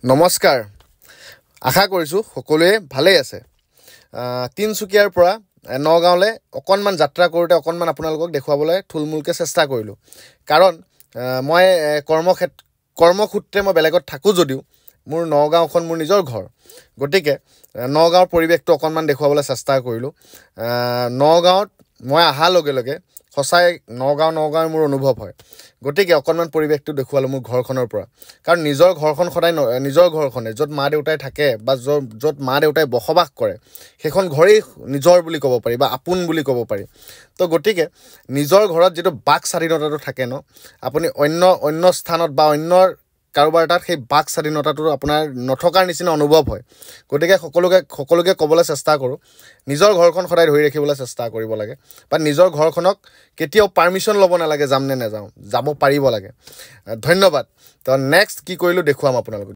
নমস্কাৰ আশা কৰিছোঁ সকলোৱে ভালেই আছে তিনচুকীয়াৰ পৰা নগাঁৱলৈ অকণমান যাত্ৰা কৰোঁতে অকণমান আপোনালোকক দেখুৱাবলৈ থুলমূলকৈ চেষ্টা কৰিলোঁ কাৰণ মই কৰ্মসূত্ৰে মই বেলেগত থাকোঁ যদিও মোৰ নগাঁওখন মোৰ নিজৰ ঘৰ গতিকে নগাঁৱৰ পৰিৱেশটো অকণমান দেখুৱাবলৈ চেষ্টা কৰিলোঁ নগাঁৱত মই অহাৰ লগে লগে সঁচাই নগাঁৱৰ মোৰ অনুভৱ হয় গতিকে অকণমান পৰিৱেশটো দেখুৱালোঁ মোৰ ঘৰখনৰ পৰা কাৰণ নিজৰ ঘৰখন সদায় নিজৰ ঘৰখনে য'ত মা দেউতাই থাকে বা য'ত মা দেউতাই বসবাস কৰে সেইখন ঘৰেই নিজৰ বুলি ক'ব পাৰি বা আপোন বুলি ক'ব পাৰি তো গতিকে নিজৰ ঘৰত যিটো বাক স্বাধীনতাটো থাকে ন আপুনি অন্য স্থানত বা অন্যৰ কাৰোবাৰ তাত সেই বাক স্বাধীনতাটো আপোনাৰ নথকাৰ নিচিনা অনুভৱ হয় গতিকে সকলোকে ক'বলৈ চেষ্টা কৰোঁ নিজৰ ঘৰখন সদায় ধৰি ৰাখিবলৈ চেষ্টা কৰিব লাগে বা নিজৰ ঘৰখনক কেতিয়াও পাৰ্মিশ্যন ল'ব নালাগে যাম নে নাযাওঁ যাব পাৰিব লাগে ধন্যবাদ তো নেক্সট কি কৰিলোঁ দেখুৱাম আপোনালোকক